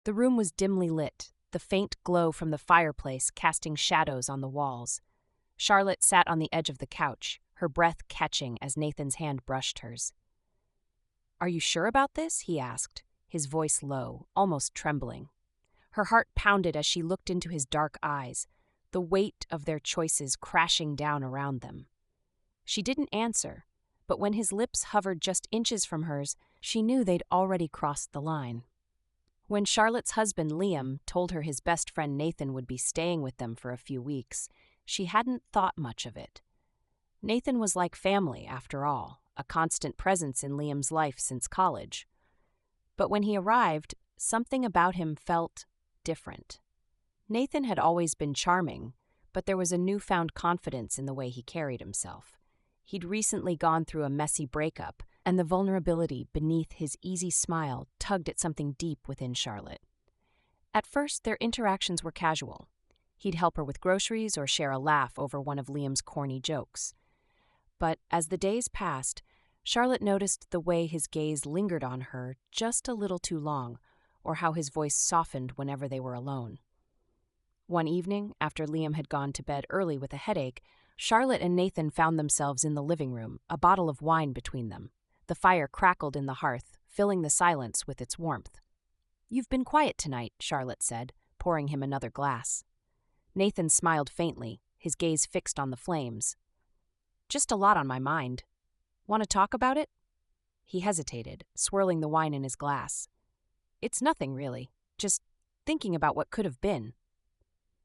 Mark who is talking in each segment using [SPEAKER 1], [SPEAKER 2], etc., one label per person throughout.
[SPEAKER 1] The room was dimly lit, the faint glow from the fireplace casting shadows on the walls. Charlotte sat on the edge of the couch, her breath catching as Nathan's hand brushed hers. "Are you sure about this?" he asked, his voice low, almost trembling. Her heart pounded as she looked into his dark eyes, the weight of their choices crashing down around them. She didn't answer, but when his lips hovered just inches from hers, she knew they'd already crossed the line. When Charlotte's husband, Liam, told her his best friend Nathan would be staying with them for a few weeks, she hadn't thought much of it. Nathan was like family, after all, a constant presence in Liam's life since college. But when he arrived, something about him felt different. Nathan had always been charming, but there was a newfound confidence in the way he carried himself. He'd recently gone through a messy breakup, and the vulnerability beneath his easy smile tugged at something deep within Charlotte. At first, their interactions were casual. He'd help her with groceries or share a laugh over one of Liam's corny jokes. But as the days passed, Charlotte noticed the way his gaze lingered on her just a little too long, or how his voice softened whenever they were alone. One evening, after Liam had gone to bed early with a headache, Charlotte and Nathan found themselves in the living room, a bottle of wine between them. The fire crackled in the hearth, filling the silence with its warmth. "You've been quiet tonight," Charlotte said, pouring him another glass. Nathan smiled faintly, his gaze fixed on the flames. "Just a lot on my mind. Want to talk about it?" He hesitated, swirling the wine in his glass. "It's nothing, really. Just thinking about what could have been."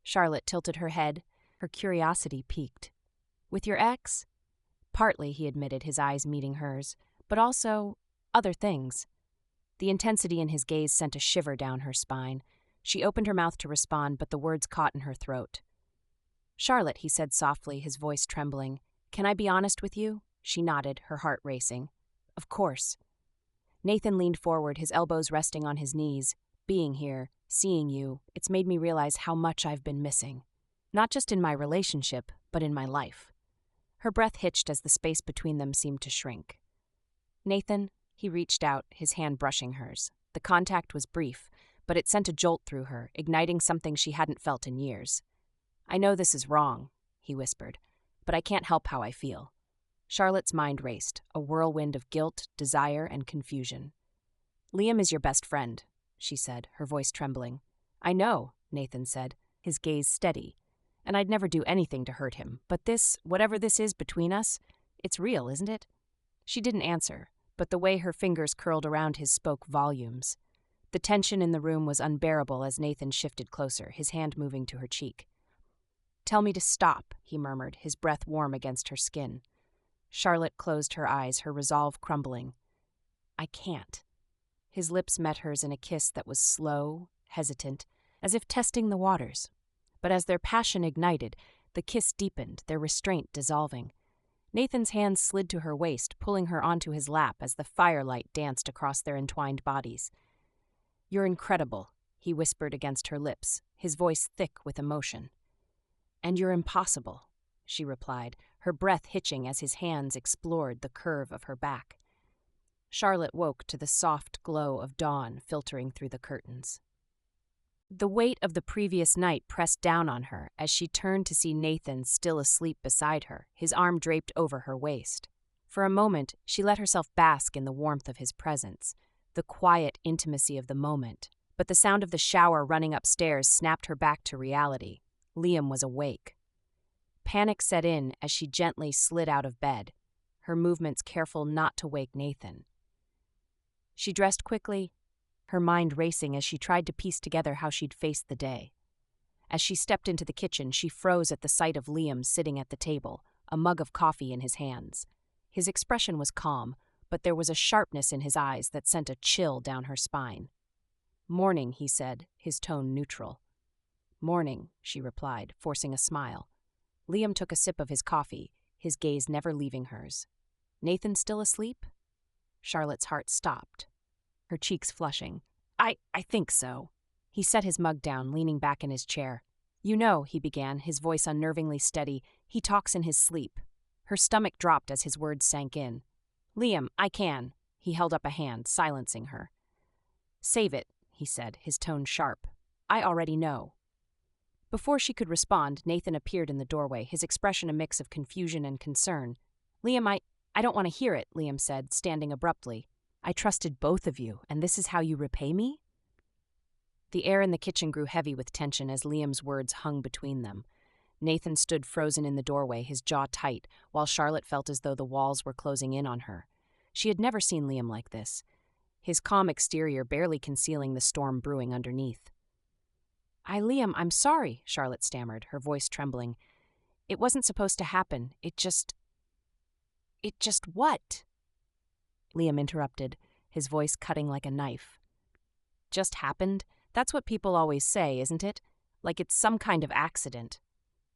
[SPEAKER 1] Charlotte tilted her head, her curiosity piqued. "With your ex?" "Partly," he admitted, his eyes meeting hers, "but also other things." The intensity in his gaze sent a shiver down her spine. She opened her mouth to respond, but the words caught in her throat. "Charlotte," he said softly, his voice trembling, "can I be honest with you?" She nodded, her heart racing. "Of course." Nathan leaned forward, his elbows resting on his knees. "Being here, seeing you, it's made me realize how much I've been missing. Not just in my relationship, but in my life." Her breath hitched as the space between them seemed to shrink. "Nathan," he reached out, his hand brushing hers. The contact was brief, but it sent a jolt through her, igniting something she hadn't felt in years. "I know this is wrong," he whispered, "but I can't help how I feel." Charlotte's mind raced, a whirlwind of guilt, desire, and confusion. "Liam is your best friend," she said, her voice trembling. "I know," Nathan said, his gaze steady. "And I'd never do anything to hurt him, but this, whatever this is between us, it's real, isn't it?" She didn't answer, but the way her fingers curled around his spoke volumes. The tension in the room was unbearable as Nathan shifted closer, his hand moving to her cheek. "Tell me to stop," he murmured, his breath warm against her skin. Charlotte closed her eyes, her resolve crumbling. "I can't." His lips met hers in a kiss that was slow, hesitant, as if testing the waters. But as their passion ignited, the kiss deepened, their restraint dissolving. Nathan's hands slid to her waist, pulling her onto his lap as the firelight danced across their entwined bodies. "You're incredible," he whispered against her lips, his voice thick with emotion. "And you're impossible," she replied, her breath hitching as his hands explored the curve of her back. Charlotte woke to the soft glow of dawn filtering through the curtains. The weight of the previous night pressed down on her as she turned to see Nathan still asleep beside her, his arm draped over her waist. For a moment, she let herself bask in the warmth of his presence, the quiet intimacy of the moment, but the sound of the shower running upstairs snapped her back to reality. Liam was awake. Panic set in as she gently slid out of bed, her movements careful not to wake Nathan. She dressed quickly, her mind racing as she tried to piece together how she'd face the day. As she stepped into the kitchen, she froze at the sight of Liam sitting at the table, a mug of coffee in his hands. His expression was calm, but there was a sharpness in his eyes that sent a chill down her spine. "Morning," he said, his tone neutral. "Morning," she replied, forcing a smile. Liam took a sip of his coffee, his gaze never leaving hers. "Nathan still asleep?" Charlotte's heart stopped, her cheeks flushing. I think so." He set his mug down, leaning back in his chair. "You know," he began, his voice unnervingly steady, "he talks in his sleep." Her stomach dropped as his words sank in. "Liam, I can." He held up a hand, silencing her. "Save it," he said, his tone sharp. I already know. Before she could respond, Nathan appeared in the doorway, his expression a mix of confusion and concern. Liam, I don't want to hear it, Liam said, standing abruptly. I trusted both of you, and this is how you repay me? The air in the kitchen grew heavy with tension as Liam's words hung between them. Nathan stood frozen in the doorway, his jaw tight, while Charlotte felt as though the walls were closing in on her. She had never seen Liam like this, his calm exterior barely concealing the storm brewing underneath. Liam, I'm sorry, Charlotte stammered, her voice trembling. It wasn't supposed to happen. It just what? Liam interrupted, his voice cutting like a knife. Just happened? That's what people always say, isn't it? Like it's some kind of accident.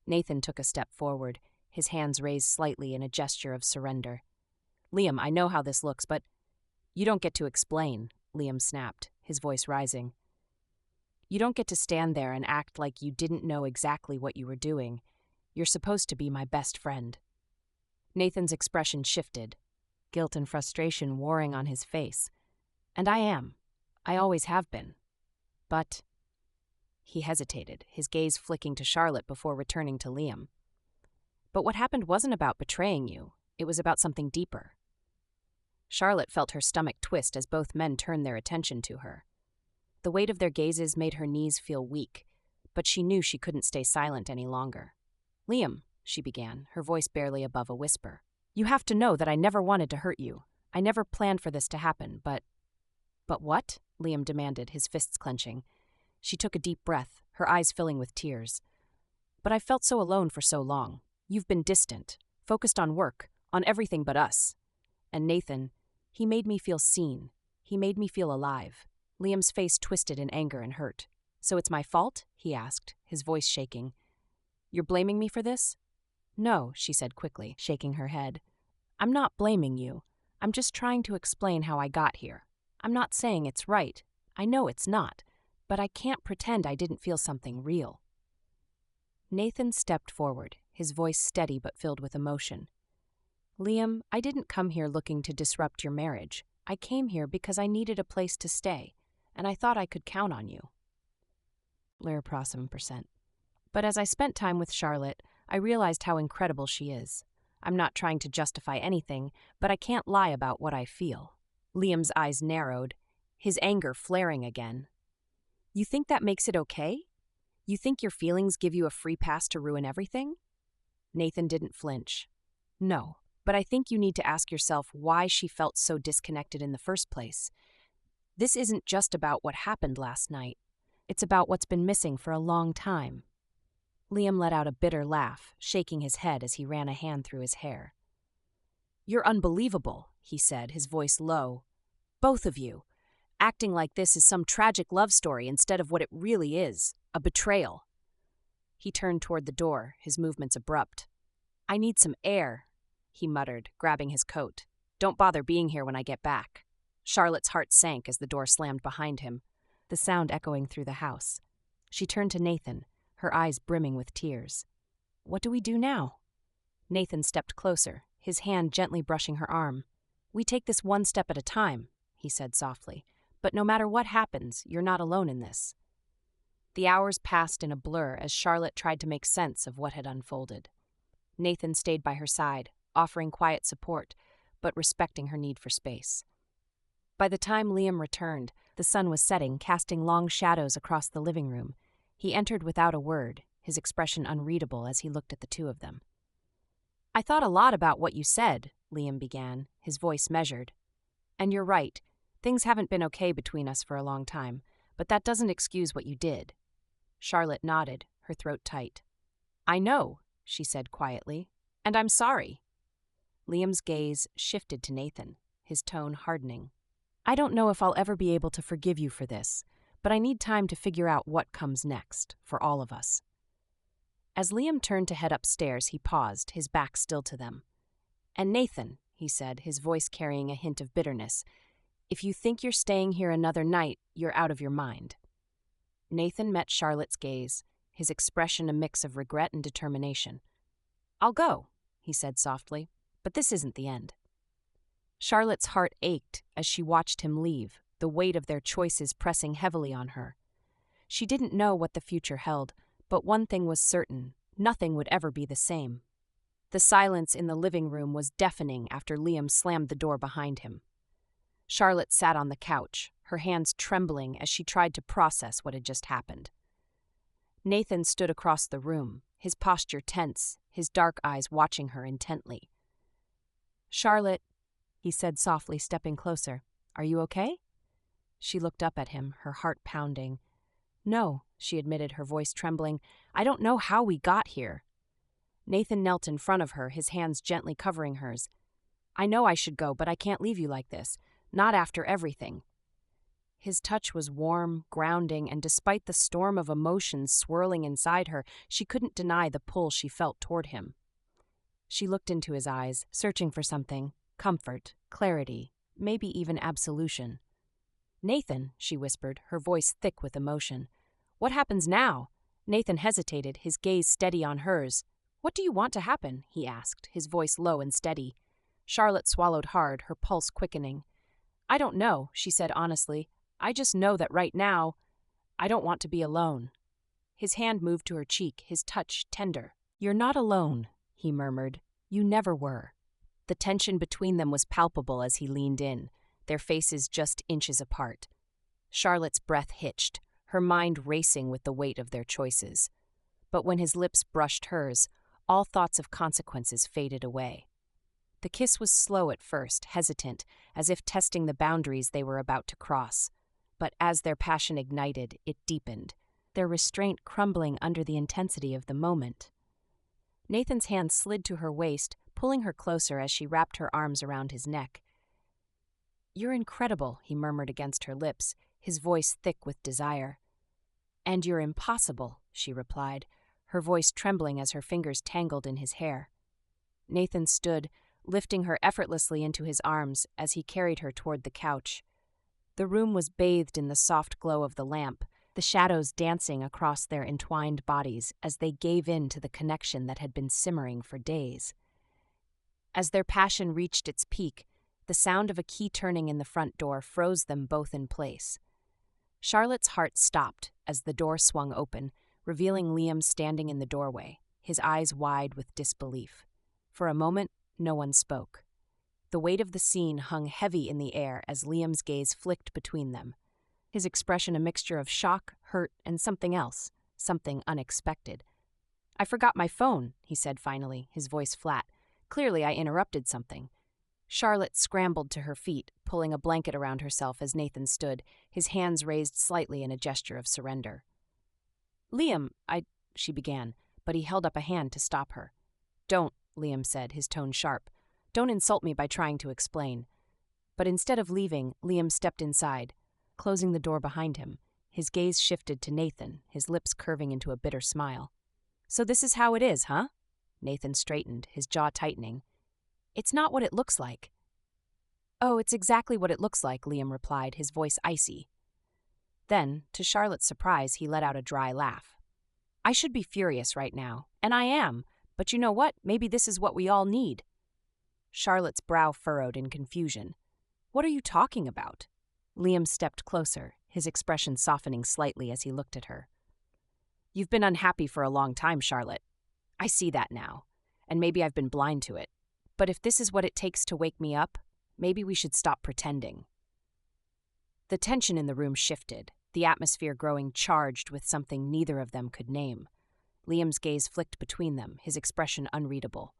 [SPEAKER 1] Nathan took a step forward, his hands raised slightly in a gesture of surrender. Liam, I know how this looks, but you don't get to explain, Liam snapped, his voice rising. You don't get to stand there and act like you didn't know exactly what you were doing. You're supposed to be my best friend. Nathan's expression shifted, guilt and frustration warring on his face. And I am. I always have been. But... He hesitated, his gaze flicking to Charlotte before returning to Liam. But what happened wasn't about betraying you. It was about something deeper. Charlotte felt her stomach twist as both men turned their attention to her. The weight of their gazes made her knees feel weak, but she knew she couldn't stay silent any longer. Liam, she began, her voice barely above a whisper. You have to know that I never wanted to hurt you. I never planned for this to happen, but... But what? Liam demanded, his fists clenching. She took a deep breath, her eyes filling with tears. But I felt so alone for so long. You've been distant, focused on work, on everything but us. And Nathan, he made me feel seen. He made me feel alive. Liam's face twisted in anger and hurt. So it's my fault? He asked, his voice shaking. You're blaming me for this? No, she said quickly, shaking her head. I'm not blaming you. I'm just trying to explain how I got here. I'm not saying it's right. I know it's not. But I can't pretend I didn't feel something real. Nathan stepped forward, his voice steady but filled with emotion. Liam, I didn't come here looking to disrupt your marriage. I came here because I needed a place to stay, and I thought I could count on you. %. But as I spent time with Charlotte, I realized how incredible she is. I'm not trying to justify anything, but I can't lie about what I feel. Liam's eyes narrowed, his anger flaring again. You think that makes it okay? You think your feelings give you a free pass to ruin everything? Nathan didn't flinch. No, but I think you need to ask yourself why she felt so disconnected in the first place. This isn't just about what happened last night. It's about what's been missing for a long time. Liam let out a bitter laugh, shaking his head as he ran a hand through his hair. You're unbelievable, he said, his voice low. Both of you. Acting like this is some tragic love story instead of what it really is, a betrayal. He turned toward the door, his movements abrupt. I need some air, he muttered, grabbing his coat. Don't bother being here when I get back. Charlotte's heart sank as the door slammed behind him, the sound echoing through the house. She turned to Nathan, her eyes brimming with tears. What do we do now? Nathan stepped closer, his hand gently brushing her arm. We take this one step at a time, he said softly. But no matter what happens, you're not alone in this. The hours passed in a blur as Charlotte tried to make sense of what had unfolded. Nathan stayed by her side, offering quiet support, but respecting her need for space. By the time Liam returned, the sun was setting, casting long shadows across the living room. He entered without a word, his expression unreadable as he looked at the two of them. I thought a lot about what you said, Liam began, his voice measured. And you're right. Things haven't been okay between us for a long time, but that doesn't excuse what you did. Charlotte nodded, her throat tight. I know, she said quietly, and I'm sorry. Liam's gaze shifted to Nathan, his tone hardening. I don't know if I'll ever be able to forgive you for this, but I need time to figure out what comes next, for all of us. As Liam turned to head upstairs, he paused, his back still to them. And Nathan, he said, his voice carrying a hint of bitterness, if you think you're staying here another night, you're out of your mind. Nathan met Charlotte's gaze, his expression a mix of regret and determination. I'll go, he said softly, but this isn't the end. Charlotte's heart ached as she watched him leave, the weight of their choices pressing heavily on her. She didn't know what the future held, but one thing was certain: nothing would ever be the same. The silence in the living room was deafening after Liam slammed the door behind him. Charlotte sat on the couch, her hands trembling as she tried to process what had just happened. Nathan stood across the room, his posture tense, his dark eyes watching her intently. "Charlotte," he said softly, stepping closer, "are you okay?" She looked up at him, her heart pounding. "No," she admitted, her voice trembling. "I don't know how we got here." Nathan knelt in front of her, his hands gently covering hers. "I know I should go, but I can't leave you like this. Not after everything." His touch was warm, grounding, and despite the storm of emotions swirling inside her, she couldn't deny the pull she felt toward him. She looked into his eyes, searching for something: comfort, clarity, maybe even absolution. "Nathan," she whispered, her voice thick with emotion. "What happens now?" Nathan hesitated, his gaze steady on hers. "What do you want to happen?" he asked, his voice low and steady. Charlotte swallowed hard, her pulse quickening. "I don't know," she said honestly. "I just know that right now, I don't want to be alone." His hand moved to her cheek, his touch tender. "You're not alone," he murmured. "You never were." The tension between them was palpable as he leaned in, their faces just inches apart. Charlotte's breath hitched, her mind racing with the weight of their choices. But when his lips brushed hers, all thoughts of consequences faded away. The kiss was slow at first, hesitant, as if testing the boundaries they were about to cross. But as their passion ignited, it deepened, their restraint crumbling under the intensity of the moment. Nathan's hand slid to her waist, pulling her closer as she wrapped her arms around his neck. "You're incredible," he murmured against her lips, his voice thick with desire. "And you're impossible," she replied, her voice trembling as her fingers tangled in his hair. Nathan stood, lifting her effortlessly into his arms as he carried her toward the couch. The room was bathed in the soft glow of the lamp, the shadows dancing across their entwined bodies as they gave in to the connection that had been simmering for days. As their passion reached its peak, the sound of a key turning in the front door froze them both in place. Charlotte's heart stopped as the door swung open, revealing Liam standing in the doorway, his eyes wide with disbelief. For a moment, no one spoke. The weight of the scene hung heavy in the air as Liam's gaze flicked between them, his expression a mixture of shock, hurt, and something else, something unexpected. "I forgot my phone," he said finally, his voice flat. "Clearly I interrupted something." Charlotte scrambled to her feet, pulling a blanket around herself as Nathan stood, his hands raised slightly in a gesture of surrender. "Liam, she began, but he held up a hand to stop her. "Don't," Liam said, his tone sharp. "Don't insult me by trying to explain." But instead of leaving, Liam stepped inside, closing the door behind him. His gaze shifted to Nathan, his lips curving into a bitter smile. "So this is how it is, huh?" Nathan straightened, his jaw tightening. "It's not what it looks like." "Oh, it's exactly what it looks like," Liam replied, his voice icy. Then, to Charlotte's surprise, he let out a dry laugh. "I should be furious right now, and I am, but you know what? Maybe this is what we all need." Charlotte's brow furrowed in confusion. "What are you talking about?" Liam stepped closer, his expression softening slightly as he looked at her. "You've been unhappy for a long time, Charlotte. I see that now, and maybe I've been blind to it. But if this is what it takes to wake me up, maybe we should stop pretending." The tension in the room shifted, the atmosphere growing charged with something neither of them could name. Liam's gaze flicked between them, his expression unreadable.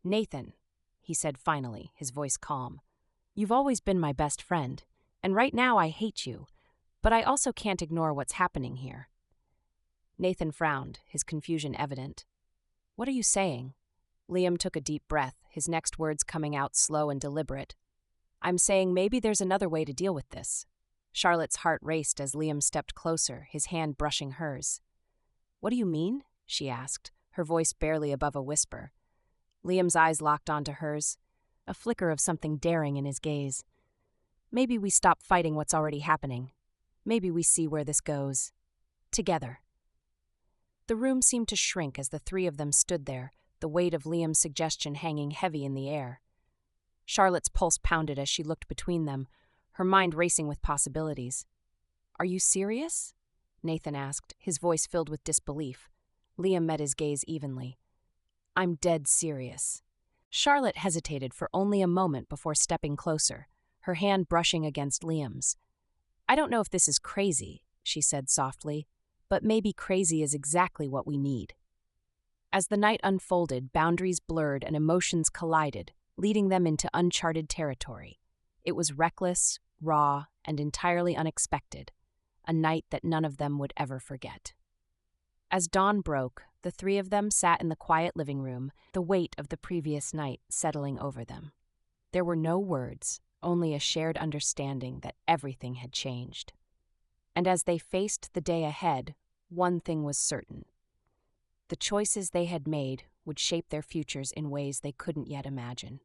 [SPEAKER 1] "Nathan," he said finally, his voice calm, "you've always been my best friend, and right now I hate you, but I also can't ignore what's happening here." Nathan frowned, his confusion evident. "What are you saying?" Liam took a deep breath, his next words coming out slow and deliberate. "I'm saying maybe there's another way to deal with this." Charlotte's heart raced as Liam stepped closer, his hand brushing hers. "What do you mean?" she asked, her voice barely above a whisper. Liam's eyes locked onto hers, a flicker of something daring in his gaze. "Maybe we stop fighting what's already happening. Maybe we see where this goes. Together." The room seemed to shrink as the three of them stood there, the weight of Liam's suggestion hanging heavy in the air. Charlotte's pulse pounded as she looked between them, her mind racing with possibilities. "Are you serious?" Nathan asked, his voice filled with disbelief. Liam met his gaze evenly. "I'm dead serious." Charlotte hesitated for only a moment before stepping closer, her hand brushing against Liam's. "I don't know if this is crazy," she said softly, "but maybe crazy is exactly what we need." As the night unfolded, boundaries blurred and emotions collided, leading them into uncharted territory. It was reckless, raw, and entirely unexpected, a night that none of them would ever forget. As dawn broke, the three of them sat in the quiet living room, the weight of the previous night settling over them. There were no words, only a shared understanding that everything had changed. And as they faced the day ahead, one thing was certain. The choices they had made would shape their futures in ways they couldn't yet imagine.